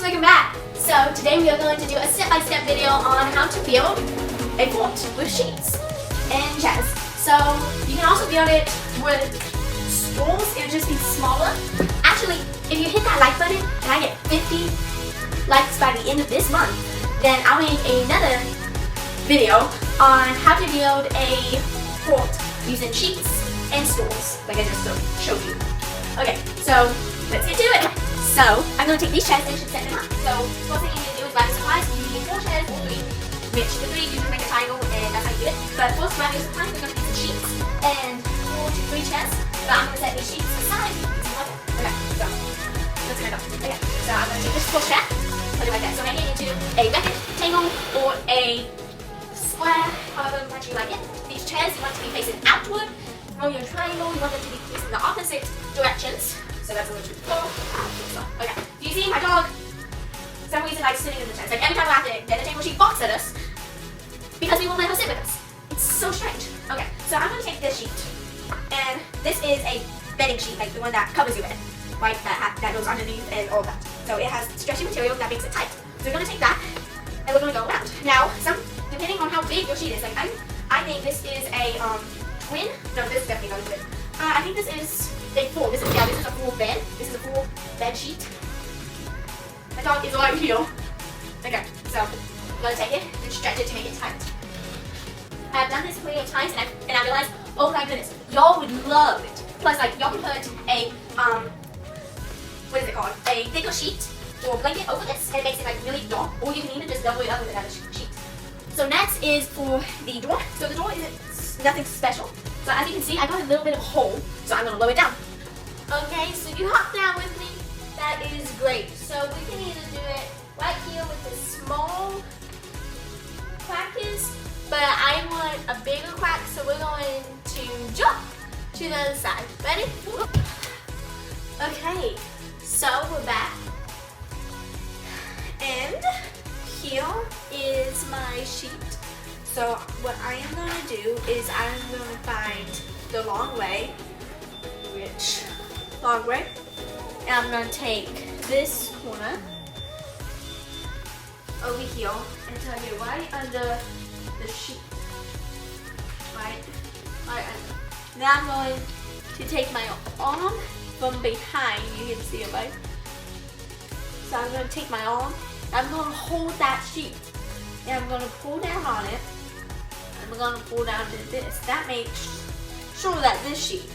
welcome back. So today we are going to do a step-by-step video on how to build a fort with sheets and chairs. So you can also build it with stools, it would just be smaller. Actually, if you hit that like button and I get 50 likes by the end of this month, then I'll make another video on how to build a fort using sheets and stools, like I just showed you. Okay, so let's get to it. So I'm going to take these chairs and set them up. So first thing you need to do is buy the supplies. You need 4 chairs or 3, which the 3 you just make a triangle and that's how you do it. But first grab your supplies, we're going to need some sheets and 4 to 3 chairs. But I'm going to set these sheets aside. Okay, so let's go. Okay, so I'm going to take this 4 chair, put it like that. So make it into a rectangle or a square, however much you like it. These chairs you want to be facing outward. From your triangle, you want them to be facing the opposite directions. So that's a little too cool. Okay, do you see my dog? For some reason like sitting in the chairs. Like every time we're at the dinner table, she barks at us because we won't let her sit with us. It's so strange. Okay, so I'm going to take this sheet. And this is a bedding sheet, like the one that covers your bed. Right, that goes underneath and all that. So it has stretchy material that makes it tight. So we're going to take that and we're going to go around. Now, depending on how big your sheet is, like I think this is a twin. No, this is definitely not a twin. I think this is a full. This is a full bed. This is a full bed sheet. My dog is right here. Okay, so I'm gonna take it and stretch it to make it tight. I've done this plenty of times and I realized, oh my goodness, y'all would love it. Plus, like y'all can put a what is it called? A thicker sheet or blanket over this, and it makes it like really dark. Or you can even just double it up with another sheet. So next is for the door. So the door isn't nothing special. So as you can see, I got a little bit of a hole, so I'm going to lower it down. Okay, so you hop down with me. That is great. So we can either do it right here with the small crackers, but I want a bigger crack, so we're going to jump to the other side. Ready? Okay, so we're back. And here is my sheet. So what I am going to do is I'm going to find the long way, and I'm going to take this corner over here and tuck it right under the sheet, right under. Now I'm going to take my arm from behind, you can see it, right? So I'm going to take my arm, I'm going to hold that sheet, and I'm going to pull down on it. I'm going to pull down to this. That makes sure that this sheet.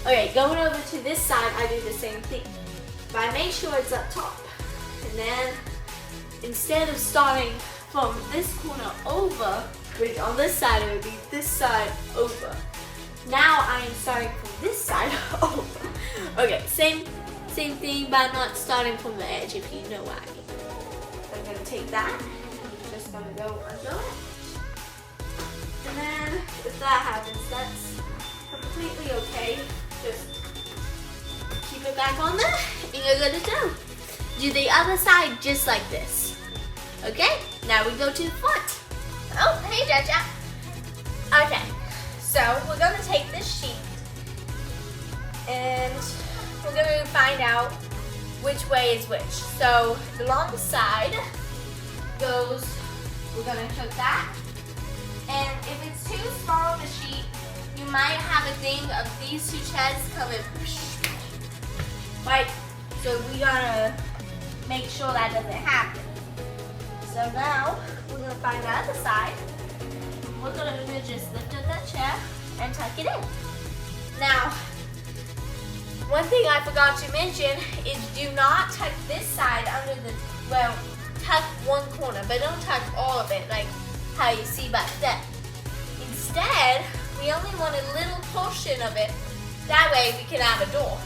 Okay, going over to this side, I do the same thing. But I make sure it's up top. And then, instead of starting from this corner over, which on this side it would be this side over. Now I am starting from this side over. Okay, same thing, but I'm not starting from the edge, if you know what I mean. So I'm going to take that. I'm just going to go under it. And then, if that happens, that's completely okay. Just keep it back on there, and you're good to go. Do the other side just like this. Okay, now we go to the front. Oh, hey, Jaja. Okay, so we're going to take this sheet, and we're going to find out which way is which. So, the long side goes, we're going to hook that. And if it's too small of a sheet, you might have a thing of these 2 chairs coming. Right? So we gotta make sure that doesn't happen. So now we're gonna find the other side. We're gonna just lift up that chair and tuck it in. Now, one thing I forgot to mention is do not tuck this side under the, well, tuck one corner, but don't tuck all of it like how you see back there. Instead, we only want a little portion of it. That way we can have a door.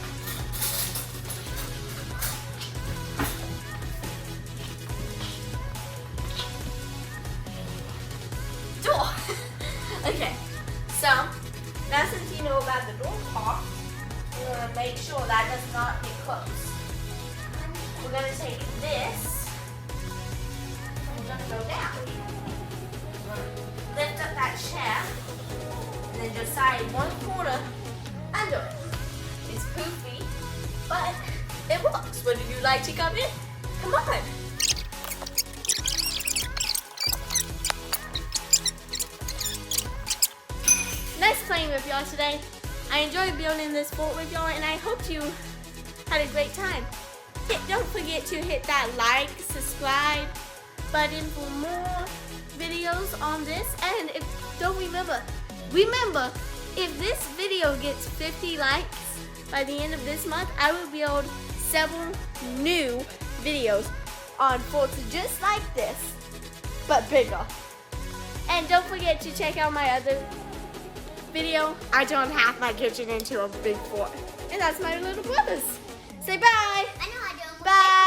Door! Okay, so now since you know about the door part, we're going to make sure that does not get close. We're going to take this and we're going to go down. Lift up that chair, and then just slide one corner under it. It's poofy, but it works. Would you like to come in? Come on. y'all today. I enjoyed building this fort with y'all, and I hope you had a great time. Don't forget to hit that like, subscribe button for more videos on this. And remember, if this video gets 50 likes by the end of this month, I will build several new videos on forts just like this, but bigger. And don't forget to check out my other video. I turned half my kitchen into a big fort. And that's my little brothers. Say bye. I know I do. Bye.